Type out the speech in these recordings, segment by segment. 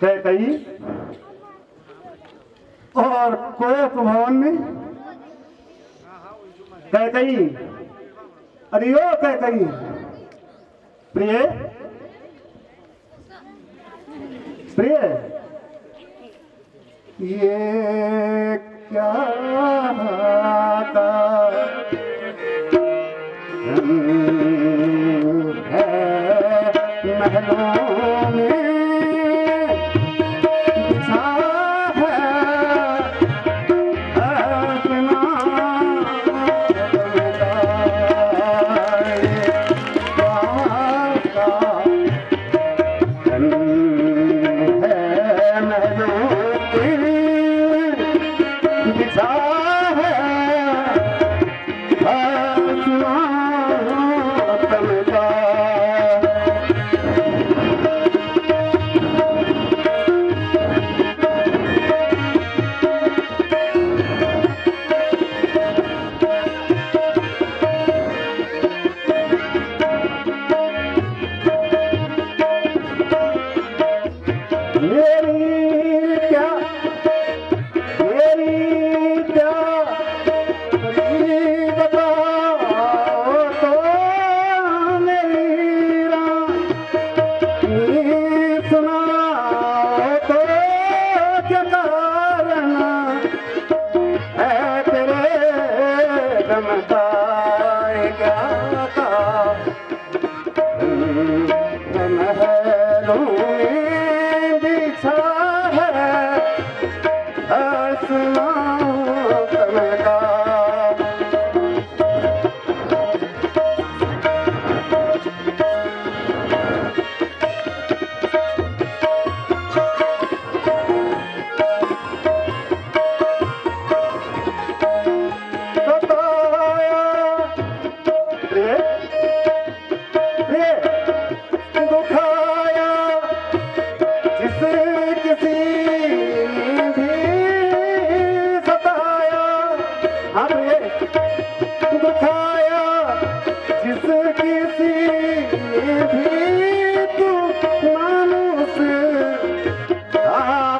कैकई और कोप भवन में कैकई, अरे ओ कैकई प्रिय प्रिय, ये क्या था है महलों में बिछा है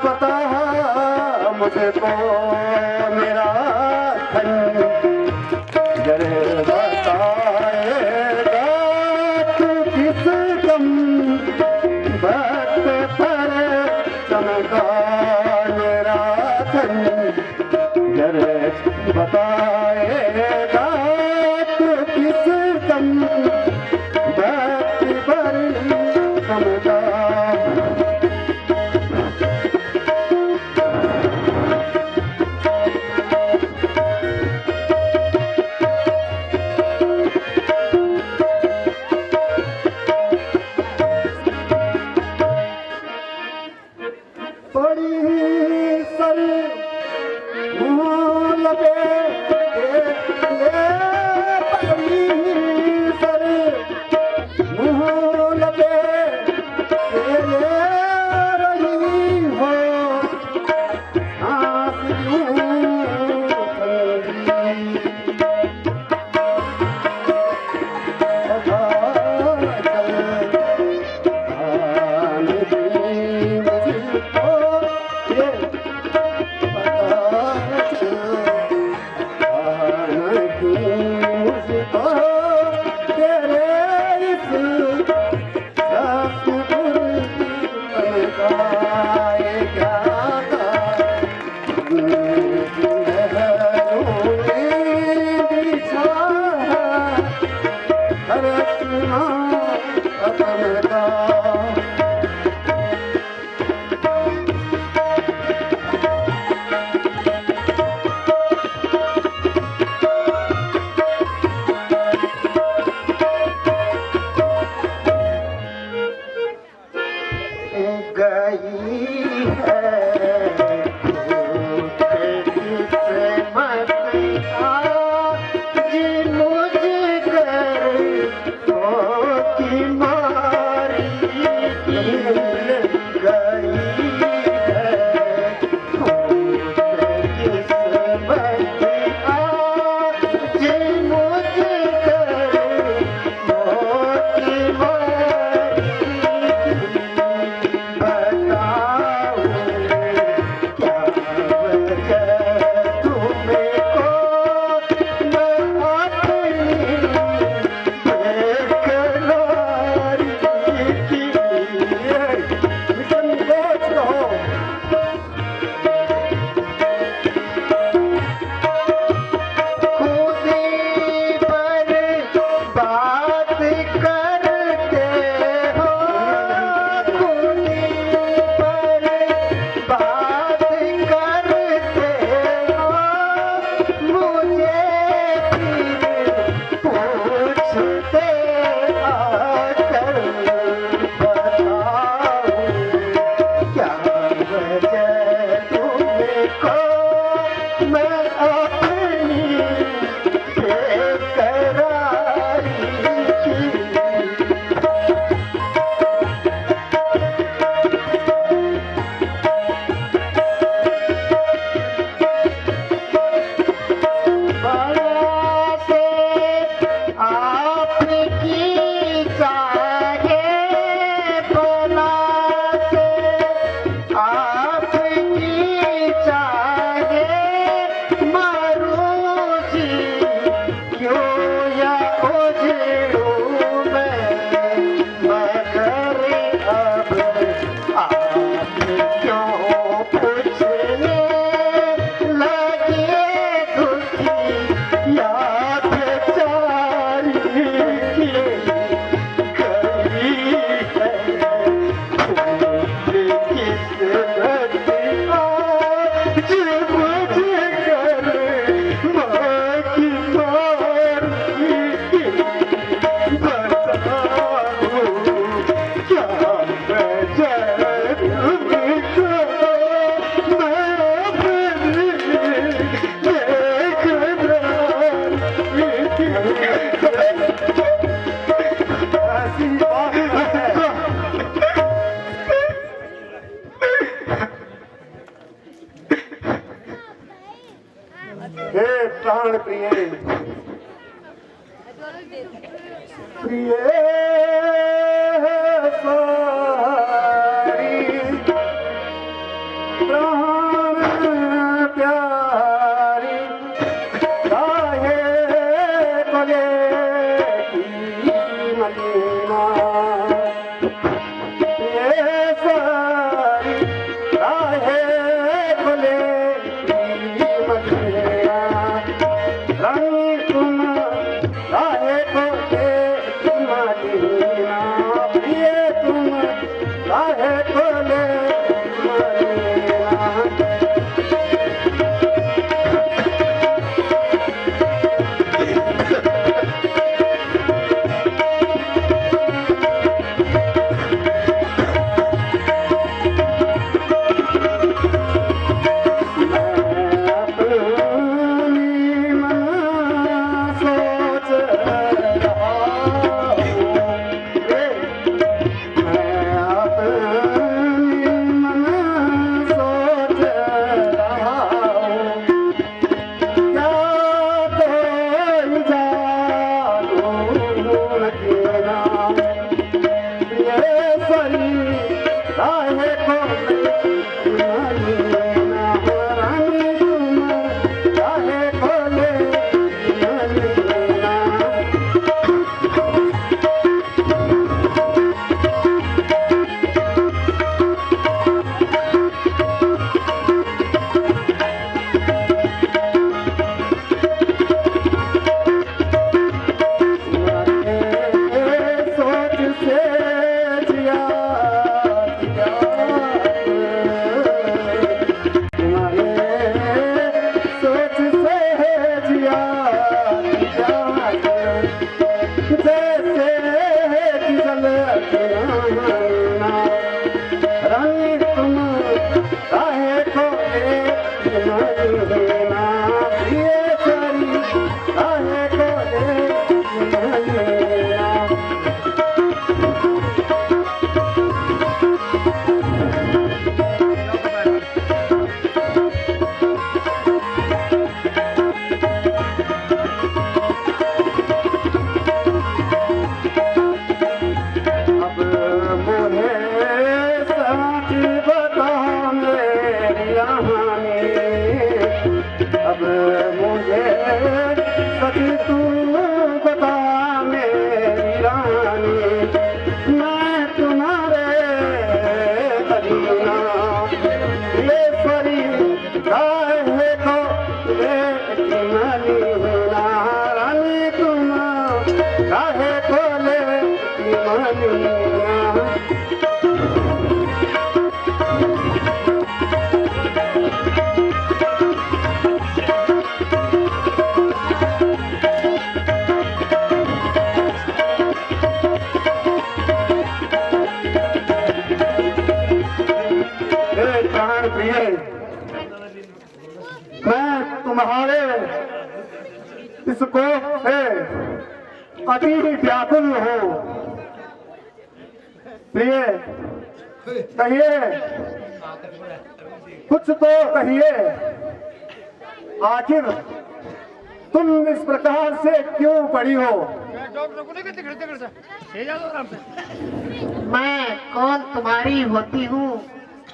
अपना मुझको मेरा खंजर बताएगा तू किस गम वक्त पर चमका मेरा खंजर बताएगा तू किस गम वक्त पर चमका। प्राण प्रिय प्रिय सारी प्राण प्यारी काहे कोले की मदीना प्रिय सारी काहे कोले की मदीना रानी तुम काहे कोले की मदीना प्रिय तुम काहे कोले की मदीना मैं तुम्हारे इसको से अति व्याकुल हूँ। प्रिय कहिए, कुछ तो कहिए, आखिर तुम इस प्रकार से क्यों पड़ी हो? मैं कौन तुम्हारी होती हूँ,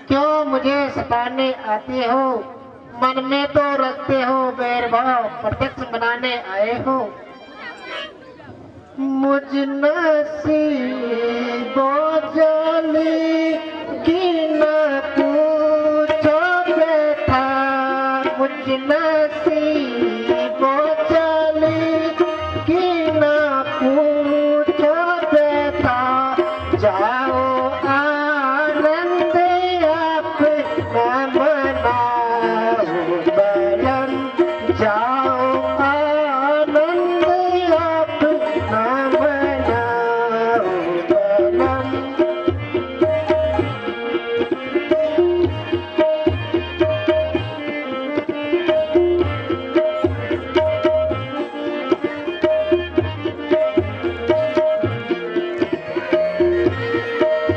क्यों मुझे सताने आते हो? मन में तो रखते हो बैर भाव, प्रत्यक्ष बनाने आए हो। मुझ नसीबों जाली की न पूछो बैठा, मुझ नसीबों जाली की न पूछो बैठा। जाओ आनंद आप न मनाओ बलन, जाओ आनंद आप न मनाओ बलन।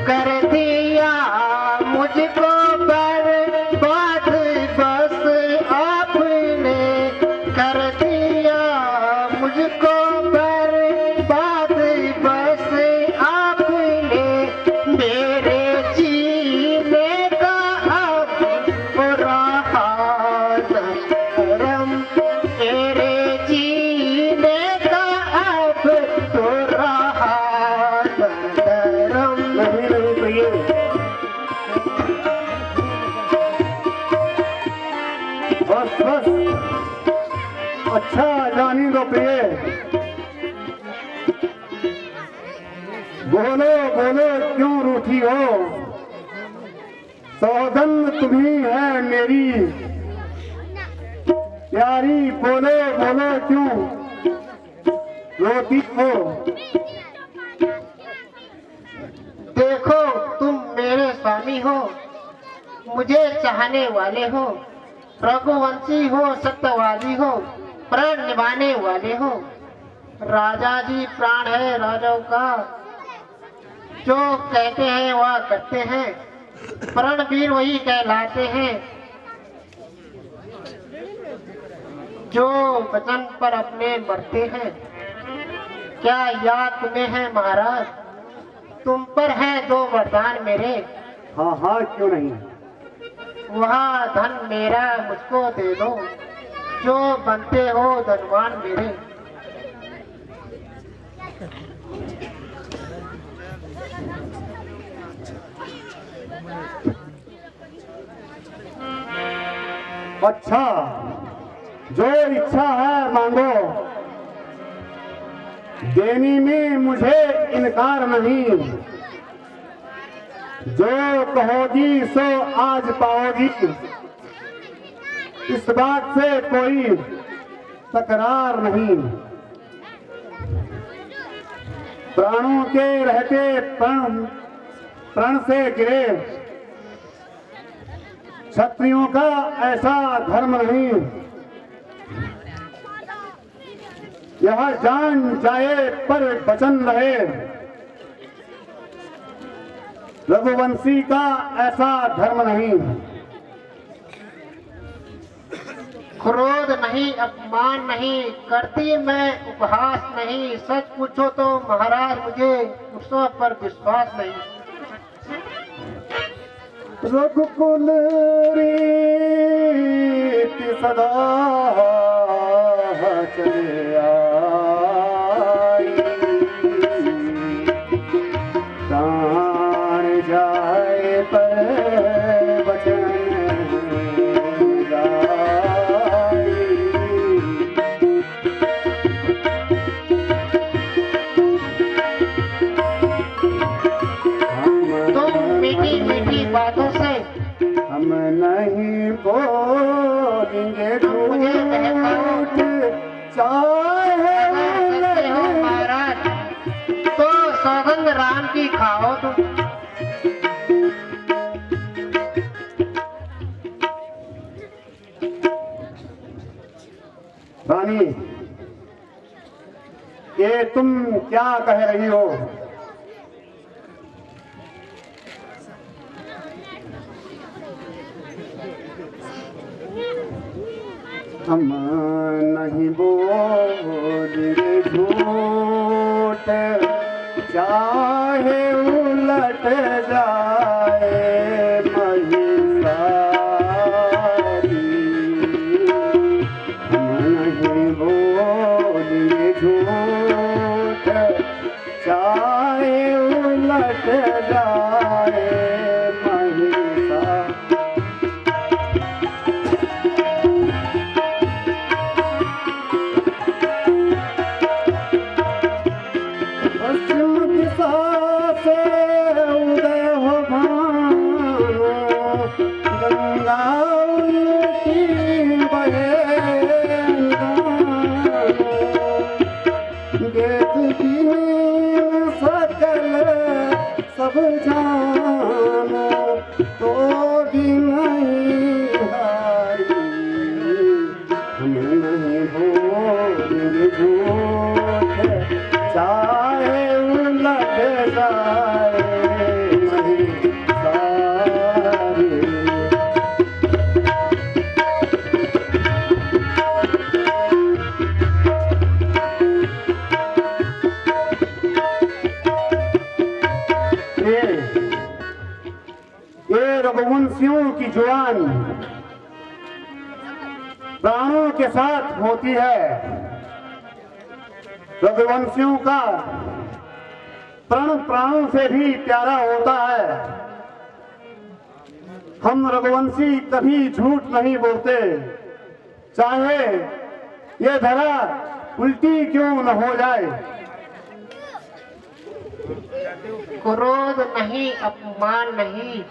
कर दिया मुझको बर्बाद बस आपने, कर दिया बोलो बोलो क्यों रूठी हो, सौगंध तुम्ही है मेरी प्यारी, बोलो बोलो क्यों रोती हो। देखो तुम मेरे स्वामी हो, मुझे चाहने वाले हो, रघुवंशी हो, सत्यवादी हो, प्राण निभाने वाले हो। राजा जी प्राण है राजाओं का, जो कहते हैं वह करते हैं, प्रणवीर वही कहलाते हैं, जो वचन पर अपने मरते हैं। क्या याद तुम्हें है महाराज, तुम पर है दो वरदान मेरे। हाँ हाँ क्यों नहीं, वह धन मेरा मुझको दे दो, जो बनते हो धनवान मेरे। अच्छा जो इच्छा है मांगो, देने में मुझे इनकार नहीं, जो कहोगी सो आज पाओगी, इस बात से कोई तकरार नहीं। प्राणों के रहते प्रण से गिरे, क्षत्रियों का ऐसा धर्म नहीं, यह जान जाए पर वचन रहे, रघुवंशी का ऐसा धर्म नहीं। क्रोध नहीं, अपमान नहीं करती मैं, उपहास नहीं, सच पूछो तो महाराज मुझे उसों पर विश्वास नहीं। रघुकुल रीति सदा चले आई, प्राण जाए पर वचन जाए। तुम मीठी मीठी बातों से हम नहीं बोलेंगे झूठ, चाहे करते हो महाराज, तो सौगंध राम की खाओ तुम। रानी ये तुम क्या कह रही हो, हम नहीं बोलेंगे झूठ, चाहे उलट जाए महिषारी, हम नहीं बोलेंगे झूठ, चाहे उलट जाए महिषारी। पश्चिम दिशा से उदय हो भानु, गंगा उल्टी बहे गानो, वेद विहीन सकल सब जानो, तो भी नहीं हारी, हम नहीं बोलेंगे झूठ, चाहे उलट जाए महिषारी। ये रघुवंशियों की जुबान प्राणों के साथ होती है, रघुवंशियों का प्राण प्राणों से भी प्यारा होता है। हम रघुवंशी कभी झूठ नहीं बोलते, चाहे ये धरा उल्टी क्यों न हो जाए। क्रोध नहीं, अपमान नहीं,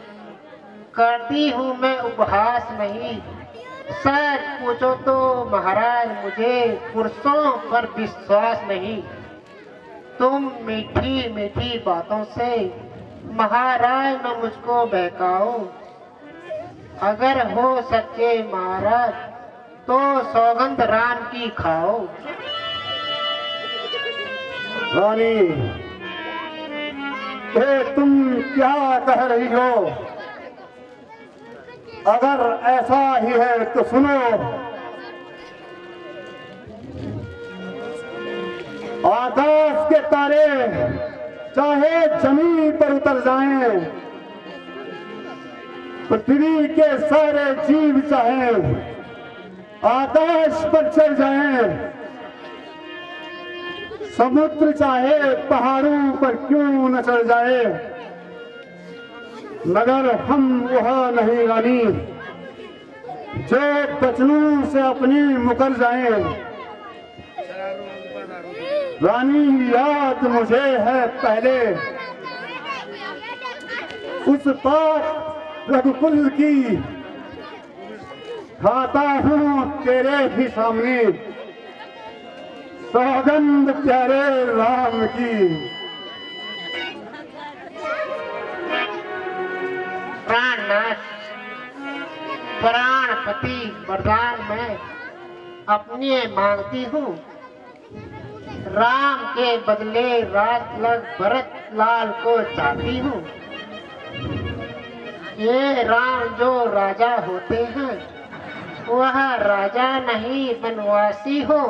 करती हूँ मैं उपहास नहीं। सच पूछो तो महाराज मुझे पुरुषों पर विश्वास नहीं। तुम मीठी मीठी बातों से महाराज न मुझको बहकाओ। अगर हो सच्चे महाराज तो सौगंध राम की खाओ। रानी, ये तुम क्या कह रही हो? अगर ऐसा ही है तो सुनो। आकाश के तारे चाहे जमीन पर उतर जाएं, पृथ्वी के सारे जीव चाहे आकाश पर चढ़ जाएं, समुद्र चाहे पहाड़ों पर क्यों न चढ़ जाए, मगर हम वह नहीं रानी जो बचनों से अपनी मुकर जाए। रानी, याद मुझे है पहले उस पाक रघुकुल की, खाता हूँ तेरे ही सामने सौगंध प्यारे राम की। प्राणनाथ, प्राणपति वरदान मैं अपनी मांगती हूँ। राम के बदले राज लग भरत लाल को चाहती हूँ। ये राम जो राजा होते हैं वह राजा नहीं वनवासी हो।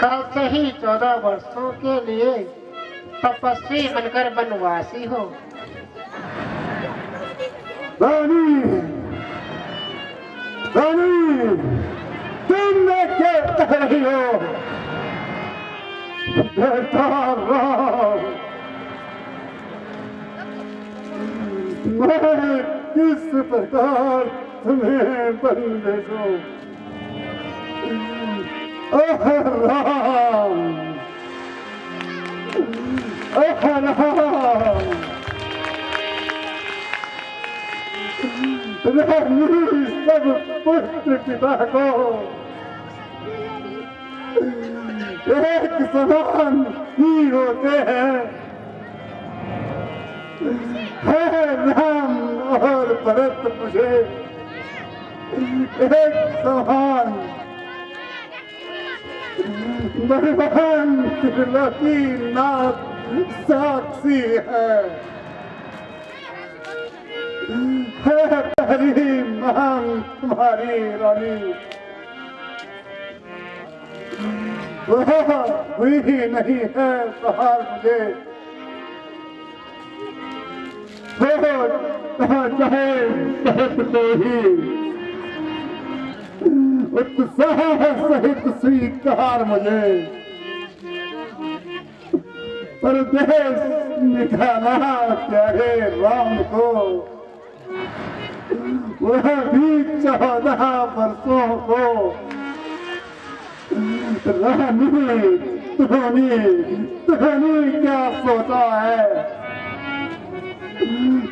कल से ही 14 वर्षों के लिए तपस्वी बनकर वनवासी हो। रानी, रानी, तुम क्या कह रही हो? बेटा राम, मैं किस प्रकार तुम्हें बंदिशों? ओह राम, ओह राम, रानी सब पुत्र पिता को एक समान ही होते हैं। है राम और भरत मुझे एक समान, भगवान त्रिलोकी नाथ साक्षी है पहली मांग तुम्हारी रानी वह हुई ही नहीं है। सहार मुझे चाहे सहत को ही उत्साह सहित स्वीकार मुझे, परदेश निकाला प्यारे राम को, वह भी 14 वर्षों को। रानी, तुमने क्या सोचा है?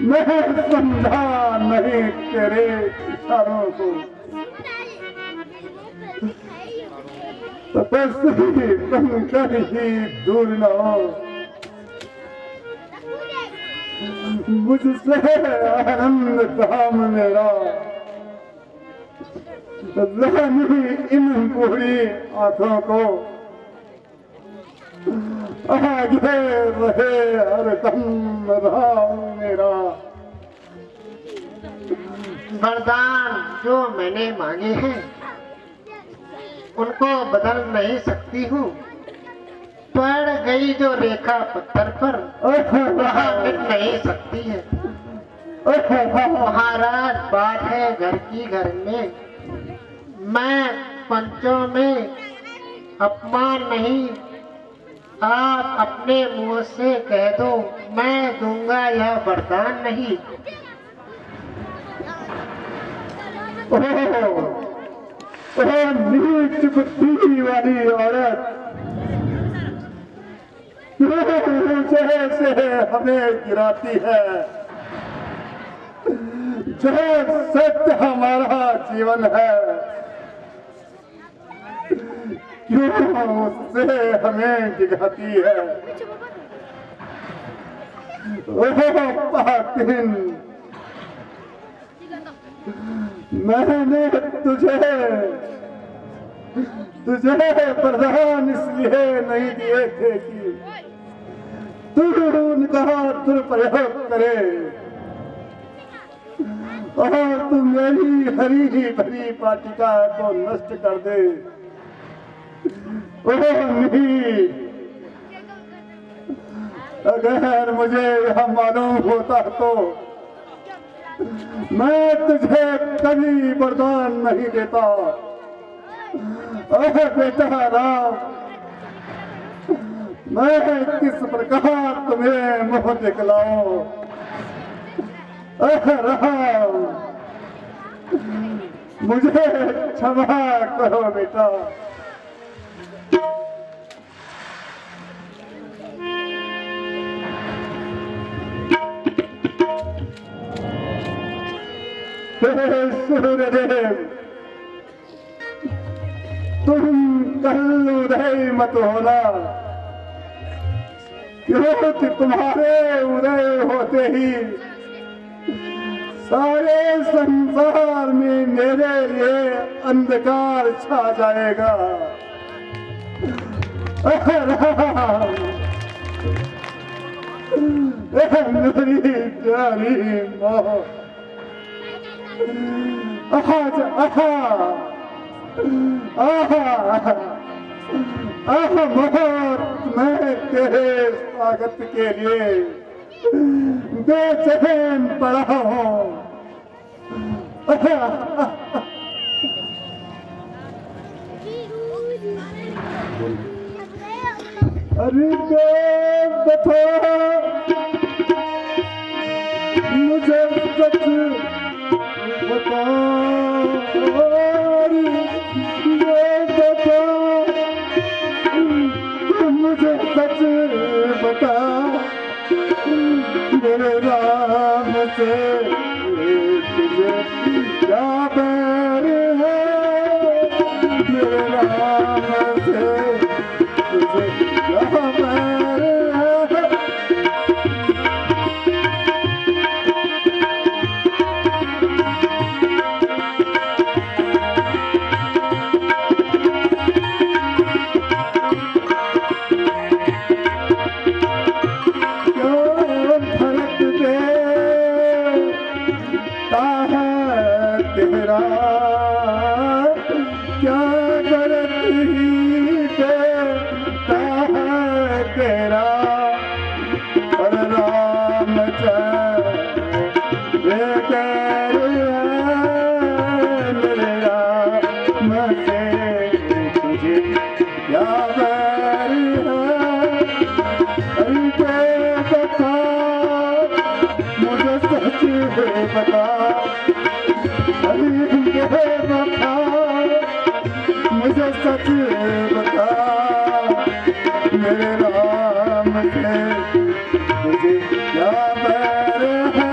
मैं समझा नहीं तेरे इशारों को। तपस्वी बनकर ही दूर न हो, मुझसे आनंद काम मेरा। रानी, इन बूढ़ी आंखों को आगे रहे हरदम राम मेरा। वरदान जो मैंने मांगे हैं उनको बदल नहीं सकती हूँ। पड़ गई जो रेखा पत्थर पर वह मिट नहीं सकती है। महाराज, बात है घर की घर में, मैं पंचों में अपमान नहीं। आप अपने मुंह से कह दो, मैं दूंगा यह वरदान नहीं। ओ नीच बुद्धि वाली औरत जैसे हमें गिराती है, जो सत्य हमारा जीवन है, क्यों उससे हमें गिराती है। ओह पाकिन, मैंने तुझे प्रधान इसलिए नहीं दिए थे कि तू उनका दुरुपयोग करे और तू मेरी हरी भरी वाटिका को नष्ट कर दे। ओह नहीं, अगर मुझे यह मालूम होता तो मैं तुझे कभी वरदान नहीं देता। ओह बेटा राम, मैं किस प्रकार तुम्हें मुंह दिखलाऊं। ओह राम, मुझे क्षमा करो बेटा। सूर्यदेव, तुम कल उदय मत होना, क्योंकि तुम्हारे उदय होते ही सारे संसार में मेरे लिए अंधकार छा जाएगा। मेरी प्यारी माँ, आज मैं तेरे स्वागत के लिए बेचैन पड़ा हूँ। अरे बता, मुझे सच बता, मुझे सच बता, मेरे राम से तुझे क्या बैर है, मेरे राम से तुझे क्या बैर है। तेरा क्या गलत ही देता है तेरा, और राम मेरे राम से तुझे क्या बैर है। अरे बता, मुझे सच बता, मुझे सच बता, मेरे राम से मुझे क्या बैर है।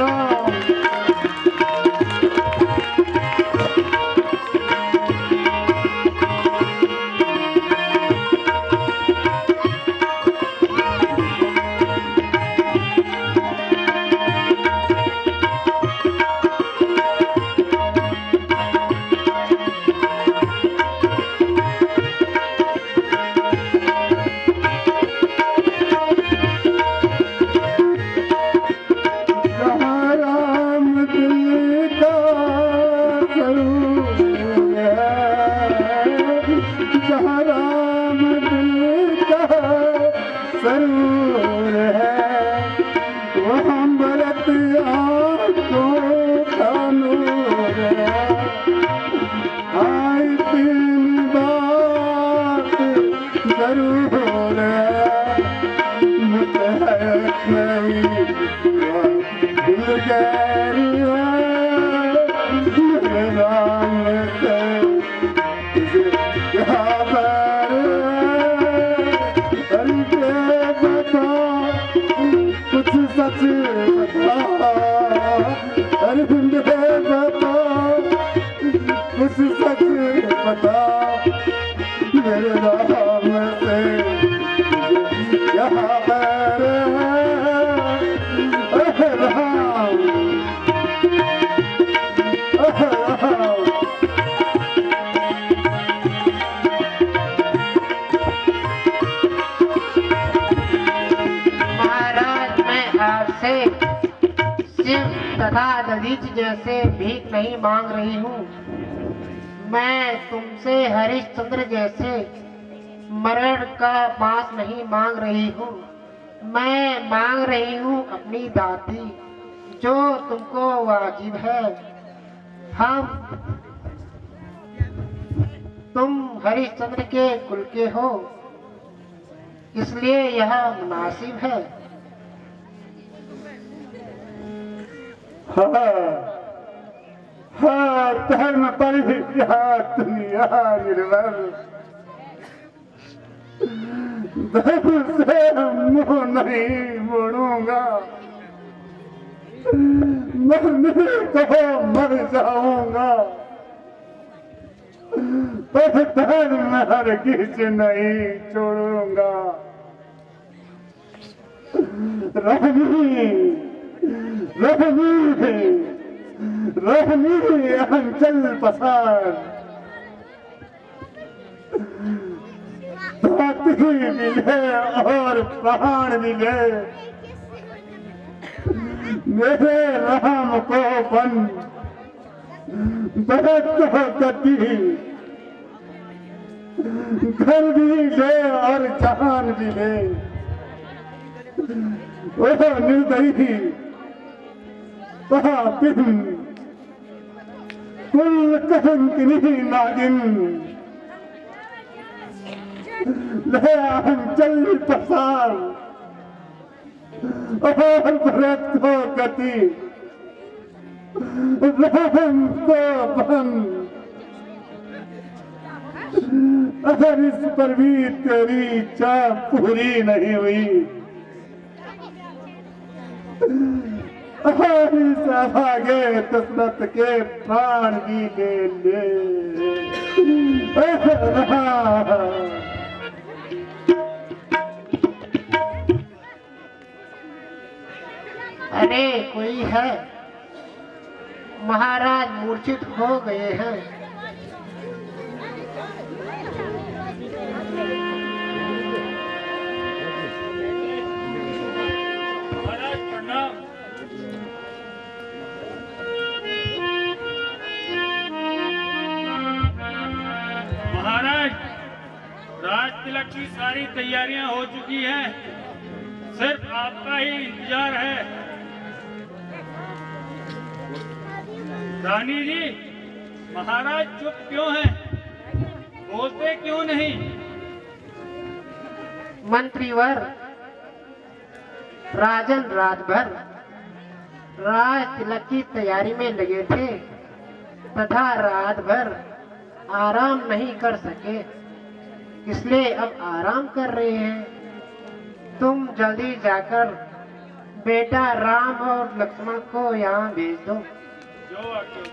राम जरूर है वहाँ बरत आँखों का नूर है। आई तीन बात जरूर है, मुतहक नहीं दिल गैर है, सच बता, अरविंद बता, कुछ सच बता, मेरे राम से क्या बैर है राम। महाराज, मैं आपसे शिव तथा दधीच जैसे भीख नहीं मांग रही हूँ। मैं तुमसे हरिश्चंद्र जैसे मरण का मांस नहीं मांग रही हूँ। मैं मांग रही हूँ अपनी दाती, जो तुमको वाजिब है। तुम हरिश्चंद्र के कुल के हो, इसलिए यह मुनासिब है। हाँ, धर्म पर ही दुनिया निर्भर, धर्म से मुँह नहीं मोड़ूंगा, मरने को मर जाऊंगा, पर धर्म हरगिज नहीं छोड़ूंगा। रहमी रहमी रहमी अंचल पसार, दाती मिले और प्राण मिले, मेरे राम को बन बहुत गति, घर भी ले और जान भी ले। वह निर्दयी वहाँ बिन कुल कहंकिनी नागिन, ले अंचल पसार और भरत को गति, राम को बन। अगर इस पर भी तेरी इच्छा पूरी नहीं हुई, भागे दशरथ के प्राण भी ले ले। अरे कोई है? महाराज मूर्छित हो गए हैं। महाराज, राज तिलक की सारी तैयारियां हो चुकी हैं, सिर्फ आपका ही इंतजार है। रानी जी, महाराज चुप क्यों हैं? बोलते क्यों नहीं? मंत्रीवर, राजन रात भर राज तिलक की तैयारी में लगे थे तथा रात भर आराम नहीं कर सके, इसलिए अब आराम कर रहे हैं। तुम जल्दी जाकर बेटा राम और लक्ष्मण को यहाँ भेज दो। जो आज्ञा।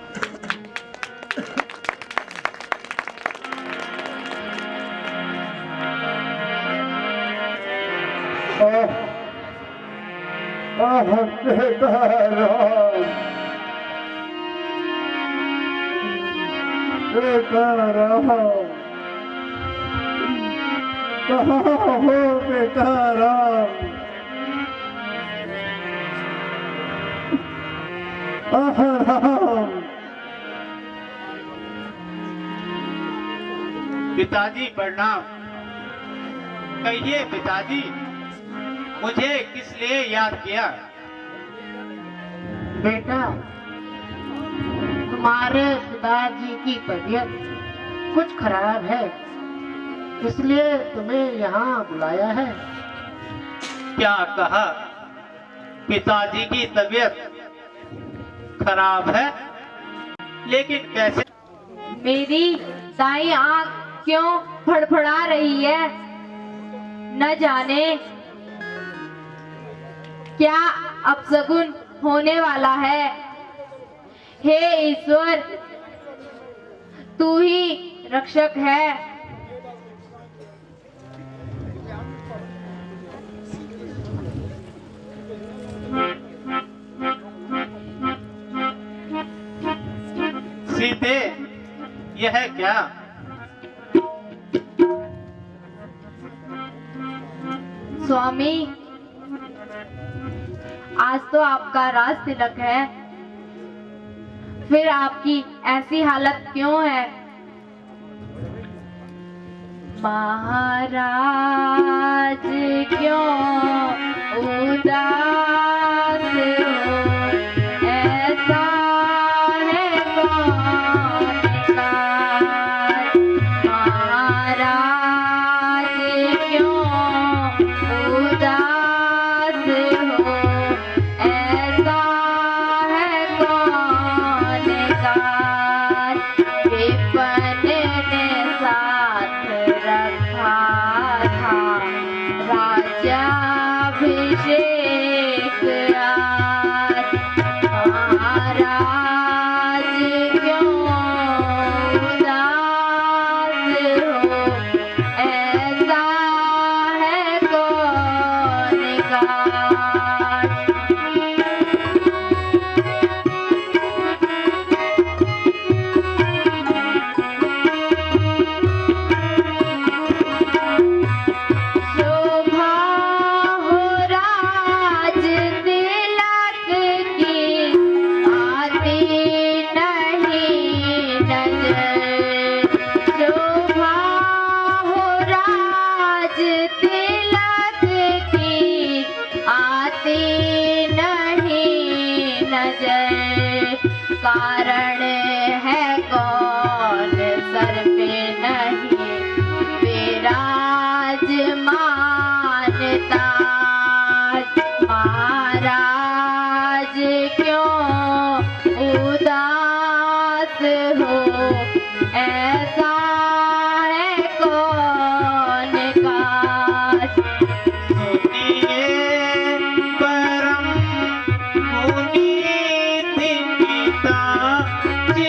बेटा राम, बेटा राम, कहाँ हो बेटा राम? राम, पिताजी प्रणाम। कहिए पिताजी, मुझे किस लिए याद किया? बेटा, तुम्हारे पिताजी की तबीयत कुछ खराब है, इसलिए तुम्हें यहाँ बुलाया है। क्या कहा? पिताजी की तबीयत खराब है? लेकिन कैसे? मेरी दाई आंख क्यों फड़फड़ा रही है? न जाने क्या अपशगुन होने वाला है। हे ईश्वर, तू ही रक्षक है। सीते, यह क्या? स्वामी, आज तो आपका राज तिलक है, फिर आपकी ऐसी हालत क्यों है? महाराज क्यों उदास हो, ऐसा है कौन का? महाराज क्यों उदास हो, ऐसा है कौन का? विपिन ने साथ रखा था राज्याभिषेक आज। महाराज क्यों उदास हो, ऐसा है कौन का? शोभा हो राज तिलक की, आती नहीं नजर। शोभा हो राज तिलक की, आती नहीं नजर। कारण है कौन सर पे नहीं विराजमान ताज। महाराज क्यों उदास हो, ऐसा है कौन का? सुनिए परम पुनीत पिता जी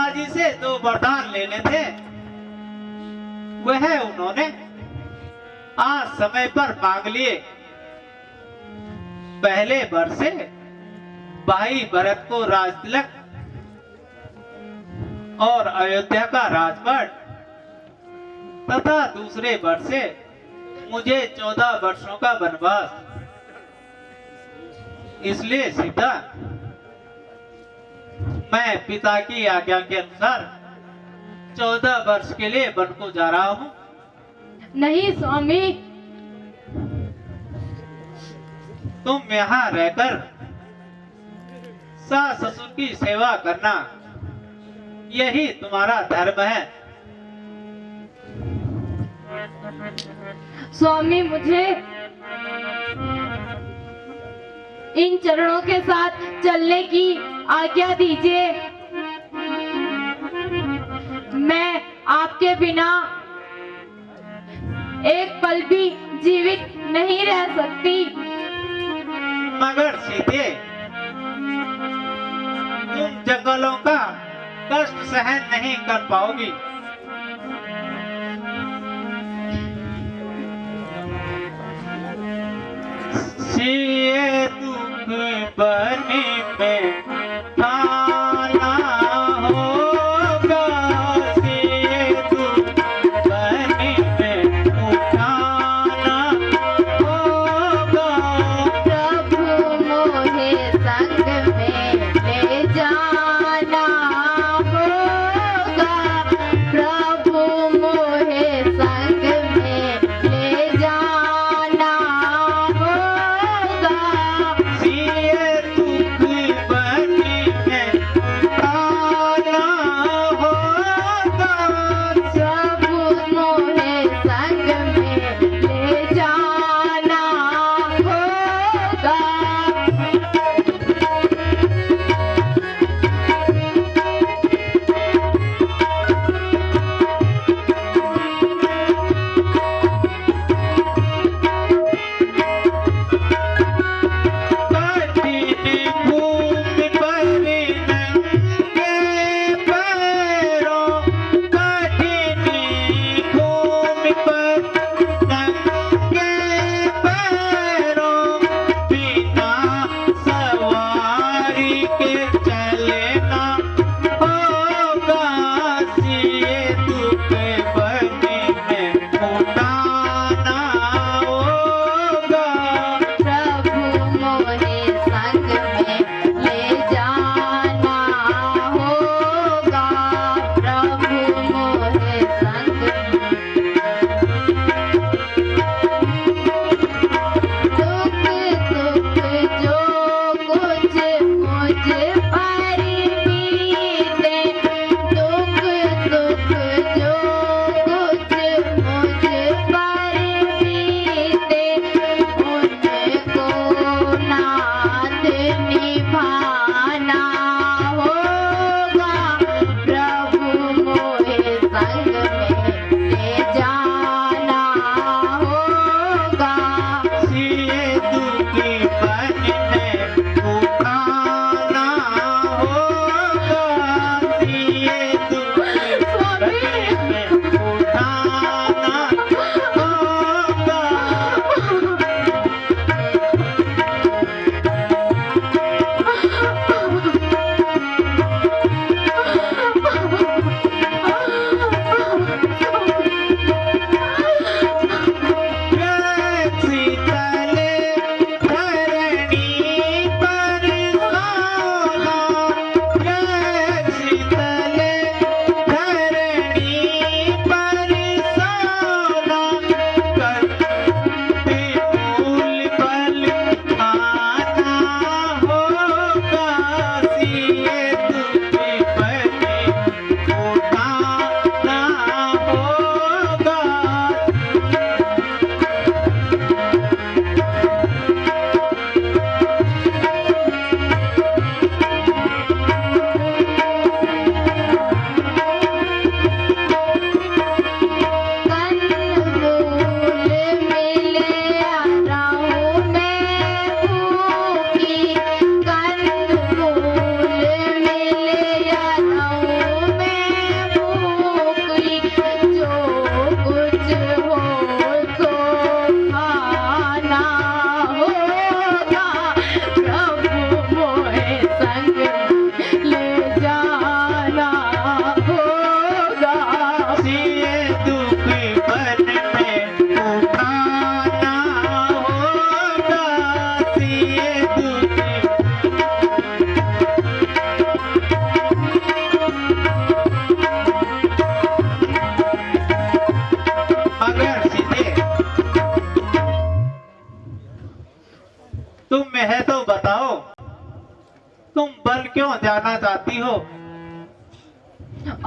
पिताजी से 2 वरदान लेने थे, वह उन्होंने आज समय पर मांग लिए। पहले वर से भाई भरत को राज तिलक और अयोध्या का राजपाट तथा दूसरे वर्ष से मुझे 14 वर्षों का वनवास। इसलिए सीता, मैं पिता की आज्ञा के अनुसार 14 वर्ष के लिए वन को जा रहा हूँ। नहीं स्वामी, तुम यहाँ रहकर सास ससुर की सेवा करना, यही तुम्हारा धर्म है। स्वामी मुझे इन चरणों के साथ चलने की आज्ञा दीजिए। मैं आपके बिना एक पल भी जीवित नहीं रह सकती। मगर सीते, तुम जंगलों का कष्ट सहन नहीं कर पाओगी। सिए दुख बनी में ठाना होगा, सिए दुख बनी में उठाना होगा। प्रभु मोहे संग में ले जाना होगा,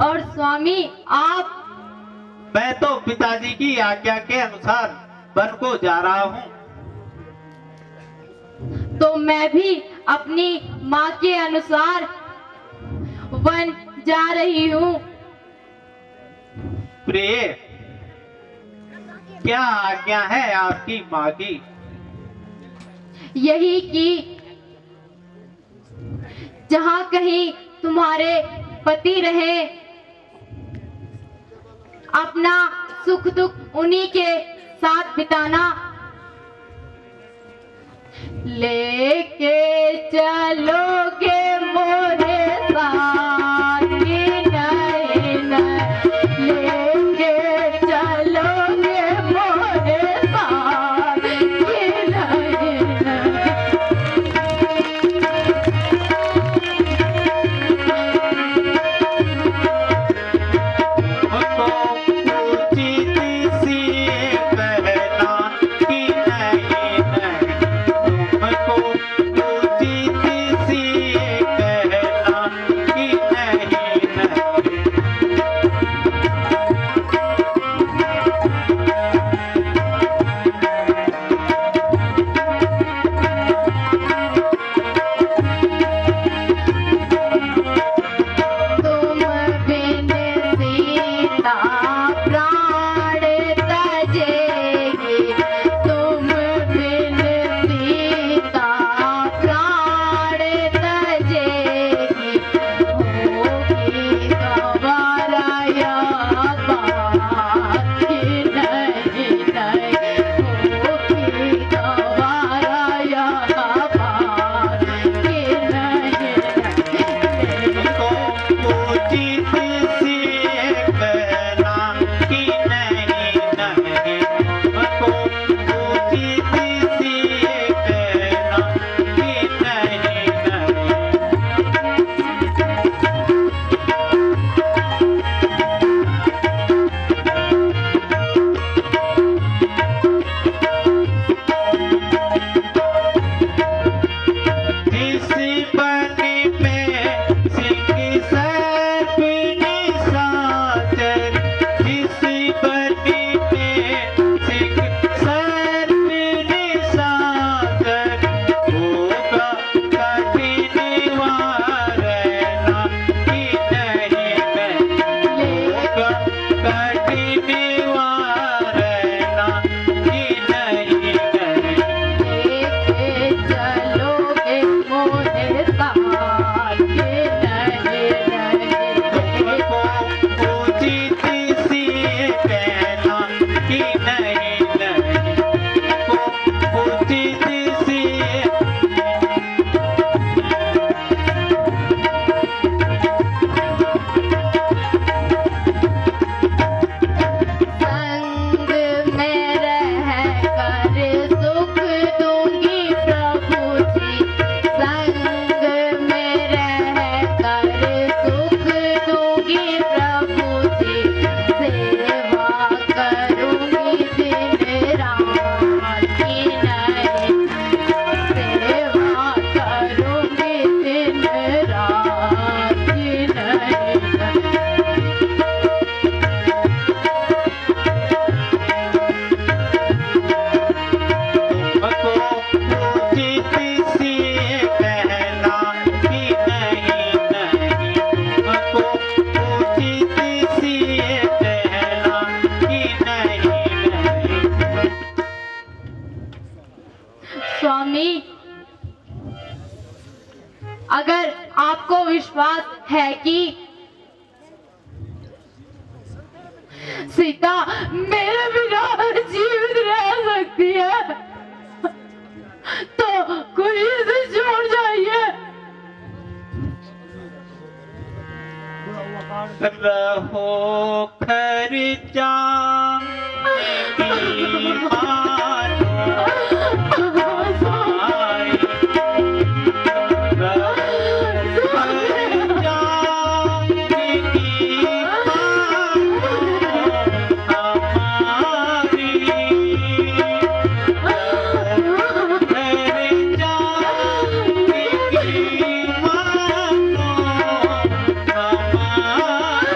और स्वामी आप? मैं तो पिताजी की आज्ञा के अनुसार वन को जा रहा हूँ। तो मैं भी अपनी माँ के अनुसार वन जा रही हूँ। प्रिय, क्या आज्ञा है आपकी माँ की? यही कि जहाँ कहीं तुम्हारे पति रहे, अपना सुख दुख उन्हीं के साथ बिताना। लेके चलोगे मोरे साथ कि नहीं नहीं, लेके चलोगे मोरे साथ कि नहीं नहीं। तुमको उचित सी कहना कि नहीं नहीं, तुमको उचित सी कहना कि नहीं नहीं। तुम बिन सीता प्राण तजेगी, तुम बिन सीता प्राण तजेगी। होगी गवाराया बात कि नहीं नहीं, होगी गवाराया बात कि नहीं नहीं। तुमको उचित सी कहना कि नहीं नहीं, तुमको उचित सी कहना कि नहीं नहीं। जिस बनी में सिंह सर्पिनी साचर, जिस बनी में सिंह सर्पिनी साचर, होगा कठिन वारना कि नहीं नहीं, होगा कठिन वारना कि नहीं नहीं। लेके चलोगे मोरे साथ कि नहीं नहीं। तुमको उचित सी कहना कि नहीं नहीं, तुमको उचित सी संग में रहकर सुख दूंगी प्रभु जी, संग में रहकर सुख दूंगी प्रभु जी। सेवा करूंगी दिन रात कि नहीं, सेवा करूंगी दिन रात कि नहीं। तुमको उचित सी कहना कि नहीं नहीं, तुमको उचित सी कहना कि नहीं नहीं। स्वामी, अगर आपको विश्वास है कि सीता मेरे बिना जीवित रह सकती है, तो खुशी से छोड़ जाइए। रहो खर्चा मेरी मानो हमारी, रहो खर्चा मेरी मानो हमारी, रहो खर्चा मेरी मानो हमारी।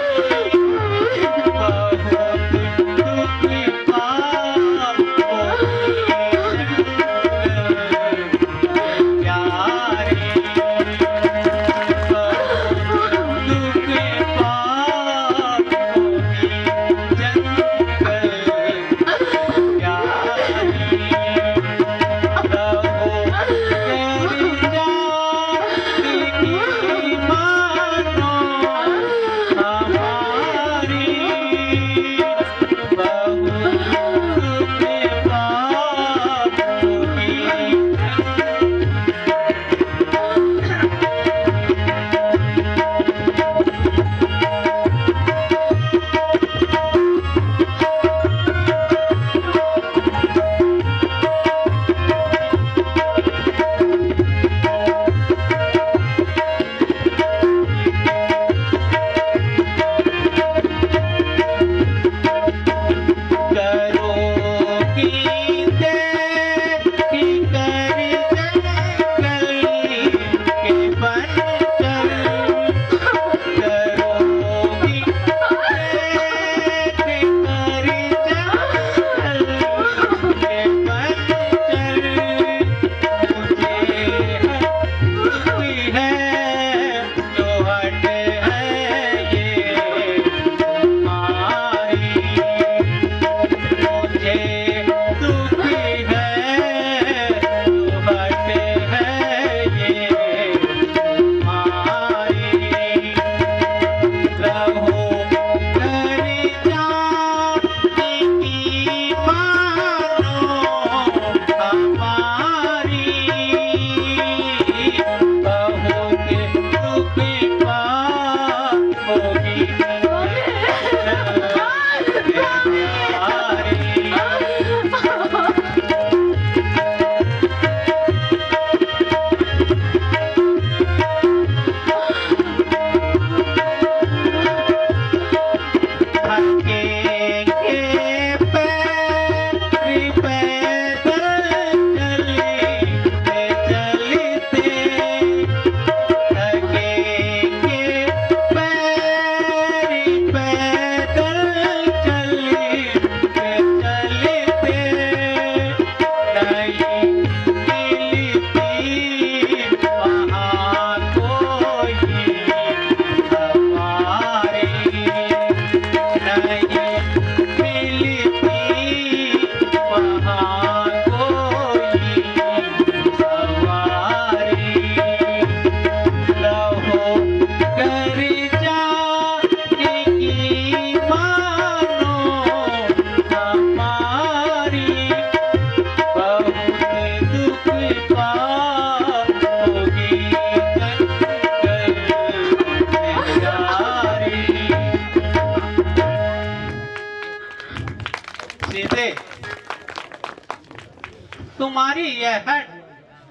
तुम्हारी यह हट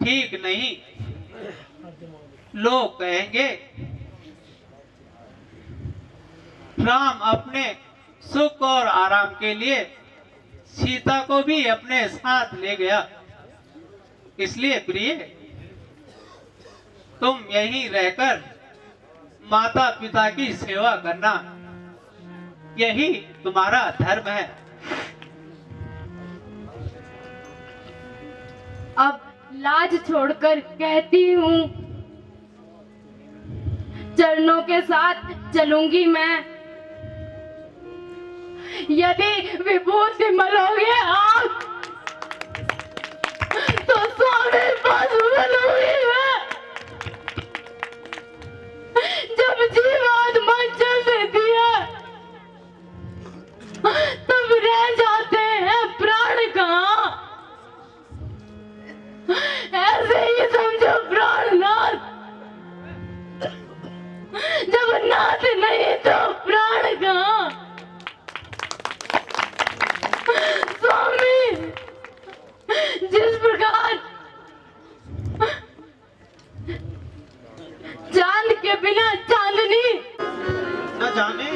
ठीक नहीं। लोग कहेंगे राम अपने सुख और आराम के लिए सीता को भी अपने साथ ले गया। इसलिए प्रिय, तुम यहीं रहकर माता पिता की सेवा करना, यही तुम्हारा धर्म है। अब लाज छोड़कर कहती हूँ, चरणों के साथ चलूंगी मैं। यदि विभूति मलोगे आप, तो स्वामी पास मलूंगी मैं। जब जीवात्मा चल देती है, तब रह जाते हैं प्राण कहाँ। ऐसे ही समझो प्राणनाथ, जब नाथ नहीं तो प्राण कहाँ। स्वामी, जिस प्रकार चांद के बिना चांदनी, न जाने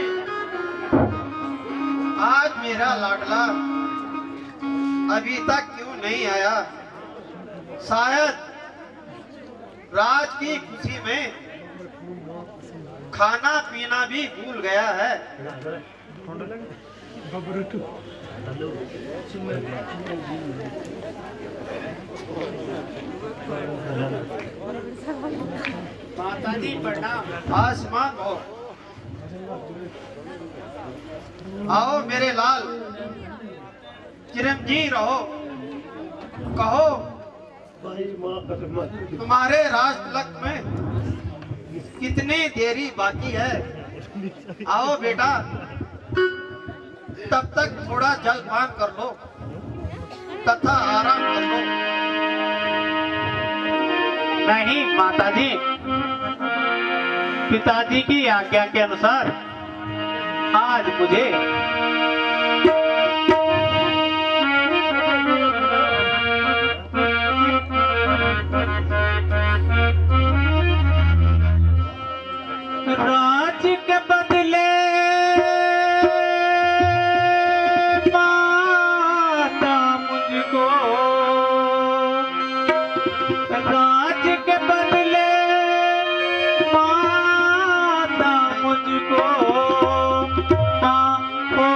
आज मेरा लाडला अभी तक क्यों नहीं आया। शायद राज की खुशी में खाना पीना भी भूल गया है। माताजी प्रणाम। आसमान हो, आओ मेरे लाल, चिरंजीव रहो। कहो तुम्हारे राज तिलक में कितनी देरी बाकी है। आओ बेटा, तब तक थोड़ा जलपान कर लो तथा आराम कर लो। नहीं माताजी, पिताजी की आज्ञा के अनुसार आज मुझे राज के बदले माता मुझको, राज के बदले माता मुझको, माँ हो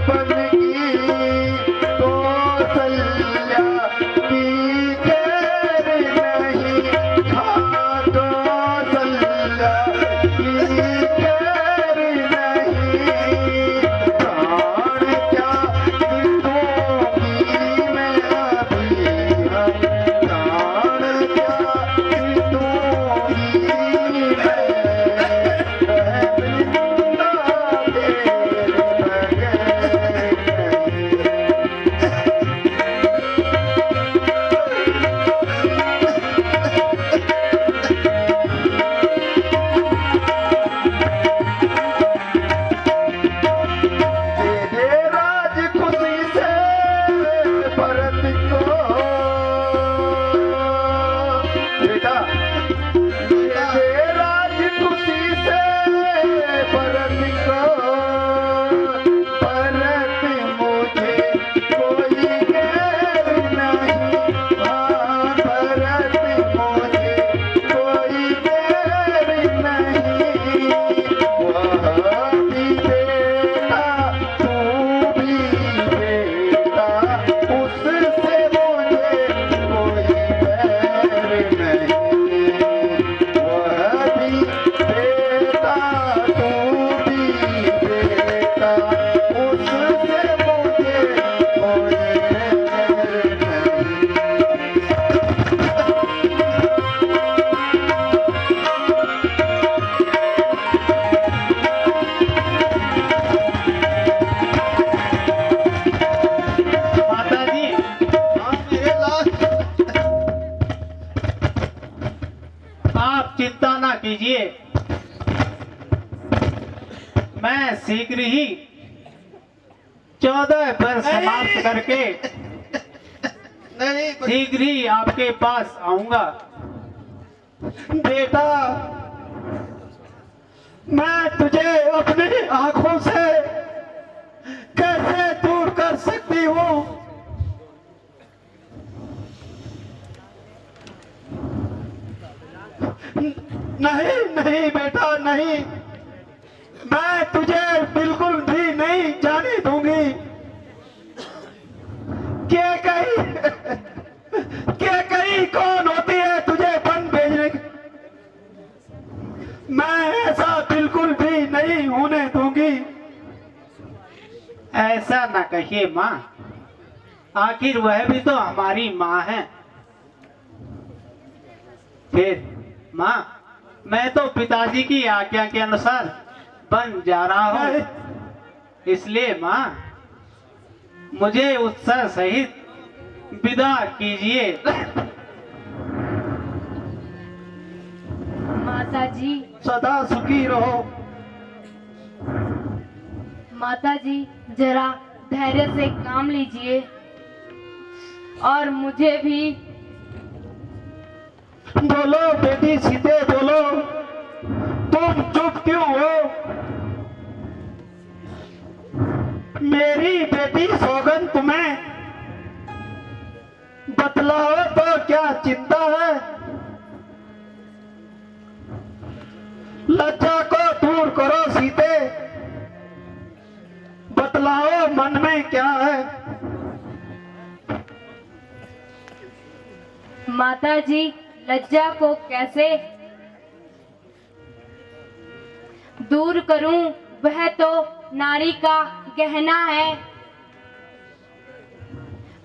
बन की कौशल्या की खैर नहीं, हाँ कौशल्या की खैर नहीं। प्राण क्या दूंगी मैं अभी, प्राण क्या दूंगी मैं, वृंदा तेरे बगैर नहीं। दे दे राज खुशी से भरत को, बेटा दे दे राज खुशी से भरत को। भरत मुझे कोई गैर नहीं, हाँ भरत मुझे कोई गैर नहीं। वह भी बेटा तू भी बेटा, उससे मुझे कोई बैर नहीं। वह भी बेटा तू भी बेटा, उससे मुझे कोई बैर नहीं। माता जी, हाँ मेरे लाल, आप चिंता ना कीजिए, मैं शीघ्र ही 14 वर्ष समाप्त करके नहीं शीघ्र ही आपके पास आऊंगा। बेटा, मैं तुझे अपनी आंखों से कैसे दूर कर सकती हूँ? नहीं नहीं बेटा नहीं, मैं तुझे बिल्कुल भी नहीं जाने दूंगी। क्या कहीं कौन होती है तुझे वन भेजने की? मैं ऐसा बिल्कुल भी नहीं होने दूंगी। ऐसा ना कहिए माँ, आखिर वह भी तो हमारी माँ है। फिर माँ, मैं तो पिताजी की आज्ञा के अनुसार बन जा रहा हूँ, इसलिए माँ मुझे उत्साह सहित विदा कीजिए। माता जी, सदा सुखी रहो। माता जी जरा धैर्य से काम लीजिए और मुझे भी। बोलो बेटी सीते बोलो, तुम चुप क्यों हो? मेरी बेटी सौगंध तुम्हें, बतलाओ तो क्या चिंता है? लज्जा को दूर करो सीते, बतलाओ मन में क्या है? माता जी, लज्जा को कैसे दूर करूं, वह तो नारी का गहना है।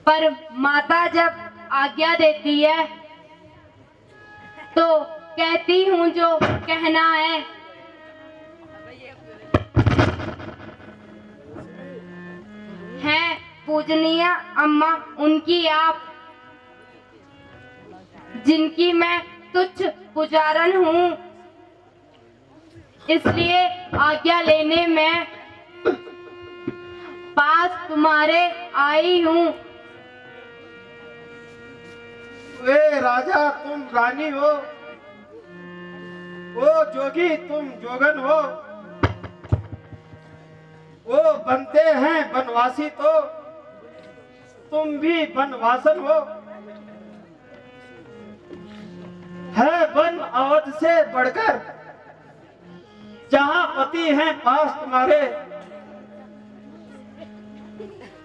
पर माता जब आज्ञा देती है तो कहती हूँ जो कहना है पूजनीय अम्मा उनकी आप, जिनकी मैं तुच्छ पुजारन हूँ, इसलिए आज्ञा लेने में पास तुम्हारे आई हूँ। वे राजा तुम रानी हो, वो जोगी तुम जोगन हो, वो बनते हैं बनवासी तो तुम भी बनवासन हो। है वन अवध से बढ़कर, जहां पति हैं पास तुम्हारे,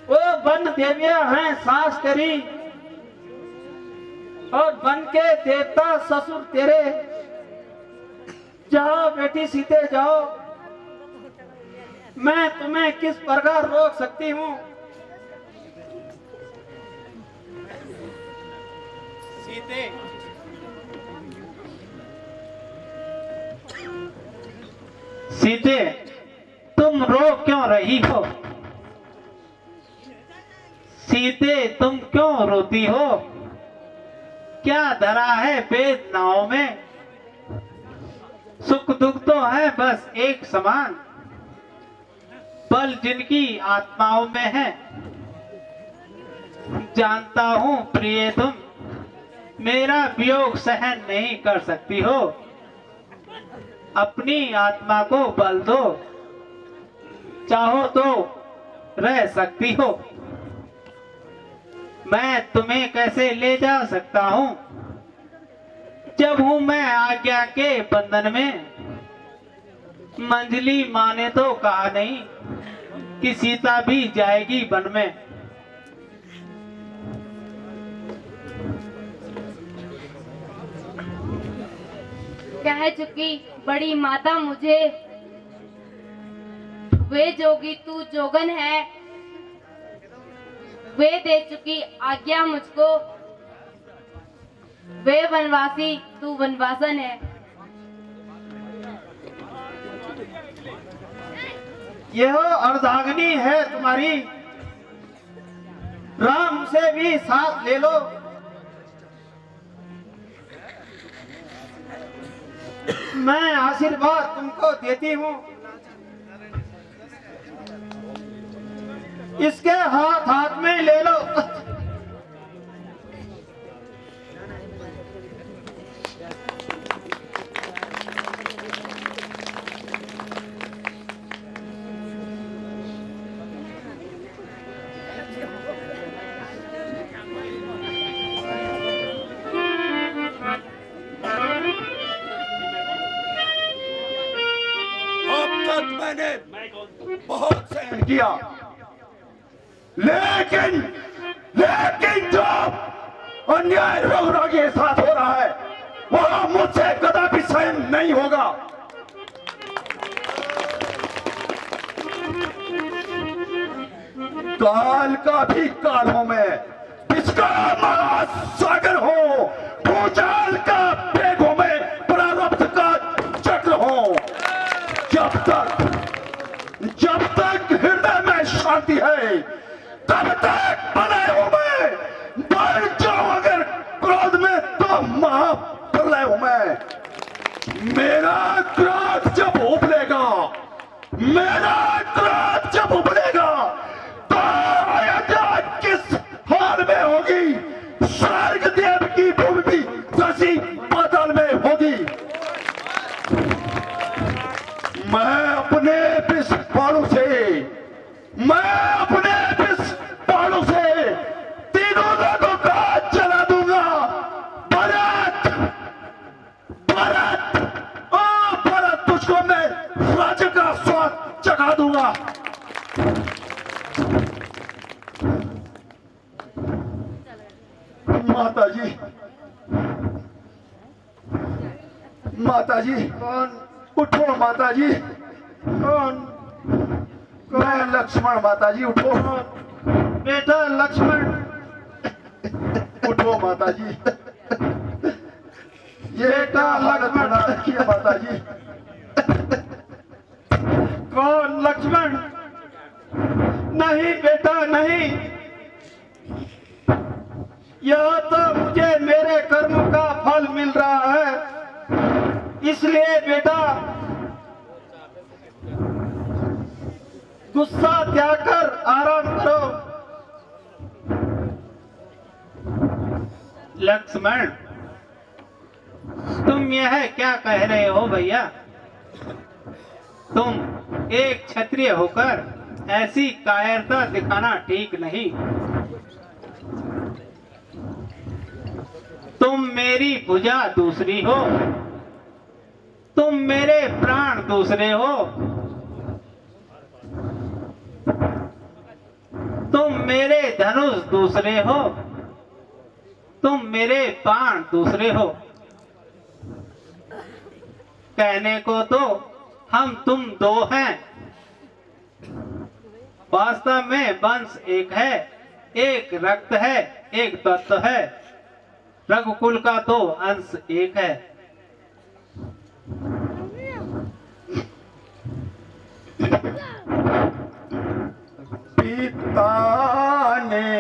वो वन देवियां हैं सांस तेरी, और वन के देवता ससुर तेरे। जाओ बेटी सीते जाओ, मैं तुम्हें किस प्रकार रोक सकती हूँ। सीते, सीते, तुम रो क्यों रही हो? सीते, तुम क्यों रोती हो? क्या धरा है वेदनाओं में? सुख दुख तो है बस एक समान, बल जिनकी आत्माओं में है। जानता हूँ प्रिय, तुम मेरा वियोग सहन नहीं कर सकती हो। अपनी आत्मा को बल दो, चाहो तो रह सकती हो। मैं तुम्हें कैसे ले जा सकता हूँ जब हूँ मैं आज्ञा के बंधन में। मंजली माँ ने तो कहा नहीं कि सीता भी जाएगी वन में। कह चुकी बड़ी माता मुझे, वे जोगी तू जोगन है। वे दे चुकी आज्ञा मुझको, वे वनवासी तू वनवासन है। यह अर्धांगिनी है तुम्हारी, राम से भी साथ ले लो। मैं आशीर्वाद तुमको देती हूँ। इसके हाथ हाथ में ले लो। मैंने बहुत सहन किया, लेकिन जो अन्याय रघुराज के साथ हो रहा है वह मुझसे कदापि सहन नहीं होगा। काल का भी काल हूं मैं, इसका महासागर हो, भूचाल का वेग हो मैं, प्रारब्ध का चक्र हो। जब तक हृदय में शांति है तब तक बने हूं मैं, बढ़ जाऊं अगर क्रोध में तो महाप्रलय हूं मैं। मेरा क्रोध जब उबलेगा, मेरा क्रोध जब उबलेगा तो अयोध्या किस हाल में होगी? स्वर्ग देव की भूमि भी धसी पाताल में होगी। मैं अपने विष बाणों से, मैं अपने विष बाणों से तीनों लोगों का जला दूंगा। भरत, भरत, ओ भरत, तुझको मैं राज्य का स्वाद चखा दूंगा। माताजी, माताजी, कौन? उठो माताजी। कौन? मैं लक्ष्मण। माताजी उठो। बेटा लक्ष्मण, उठो माताजी। ये बेटा लक्ष्मण। किया माताजी। कौन लक्ष्मण? नहीं बेटा नहीं, यह तो मुझे मेरे कर्म का फल मिल रहा है, इसलिए बेटा गुस्सा त्याग कर आराम करो। लक्ष्मण, तुम यह क्या कह रहे हो भैया? तुम एक क्षत्रिय होकर ऐसी कायरता दिखाना ठीक नहीं। तुम मेरी भुजा दूसरी हो, तुम मेरे प्राण दूसरे हो। तुम मेरे धनुष दूसरे हो, तुम मेरे बाण दूसरे हो। कहने को तो हम तुम दो हैं, वास्तव में वंश एक है, एक रक्त है, एक तत्व है। रघुकुल का तो अंश एक है। पिता ने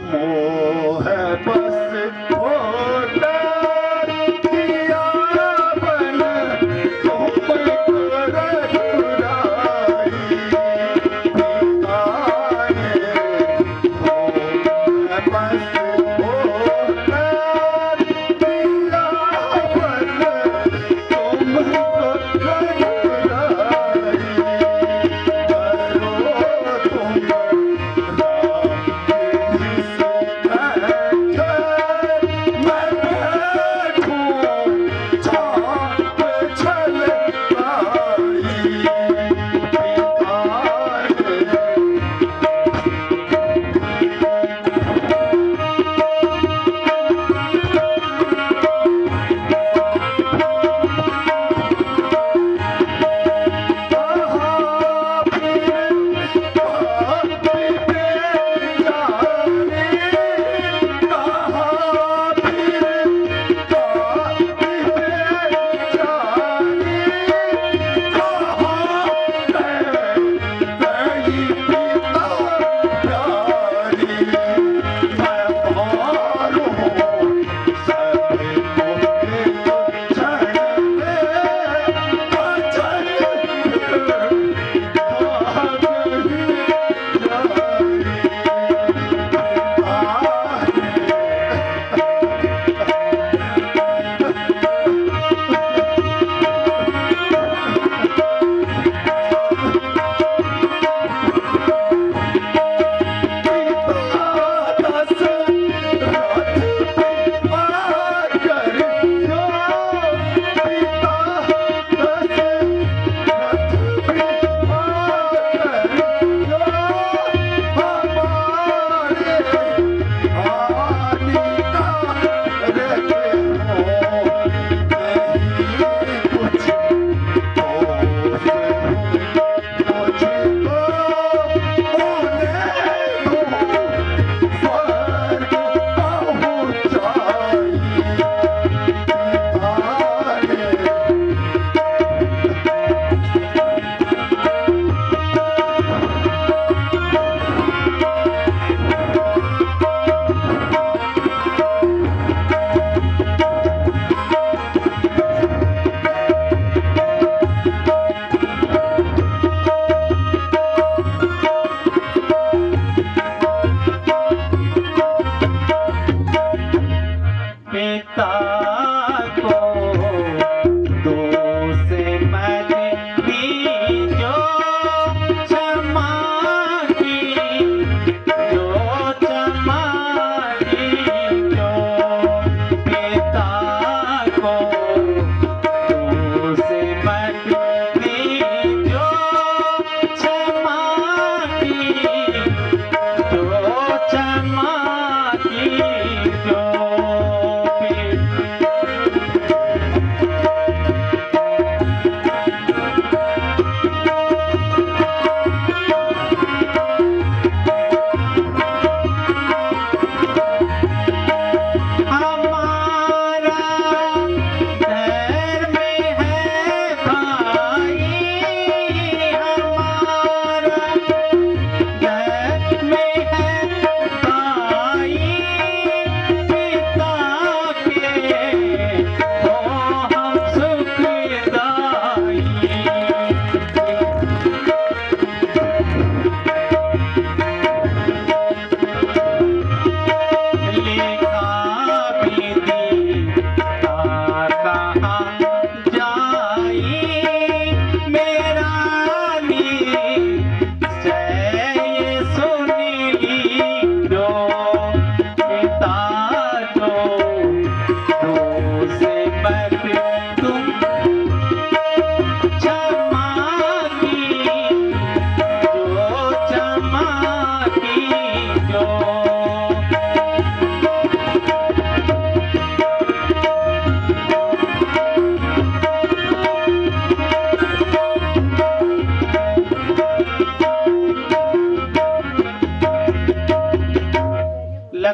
मोह बस होकर किया बन तुम कर चुराई। पिता ने मोह बस होकर किया बन तुम कर चुराई।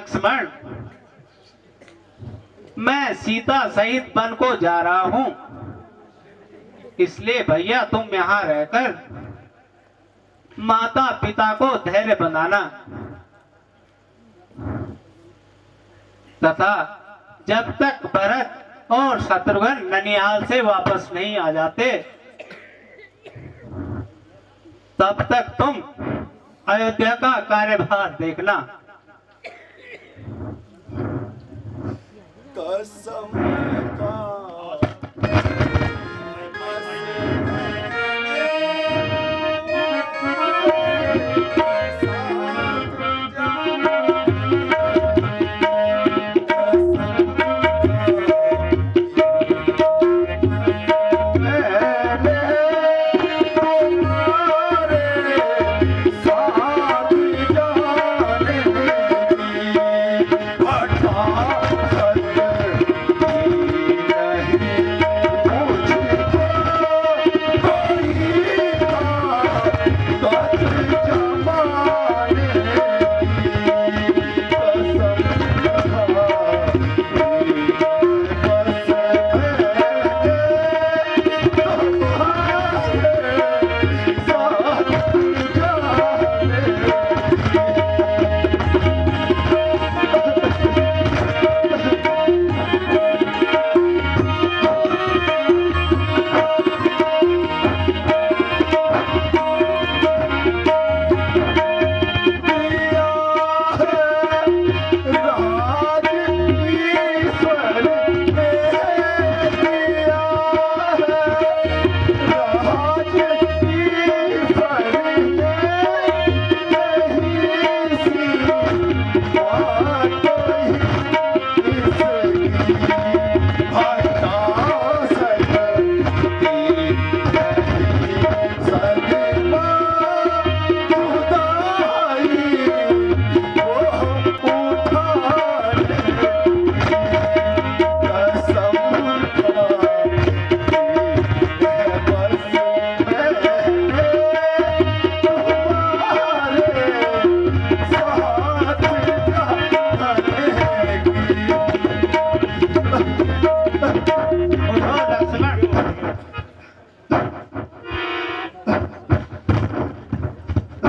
लक्ष्मण, मैं सीता सहित वन को जा रहा हूं, इसलिए भैया तुम यहाँ रहकर माता पिता को धैर्य बनाना तथा जब तक भरत और शत्रुघ्न ननिहाल से वापस नहीं आ जाते तब तक तुम अयोध्या का कार्यभार देखना। कसम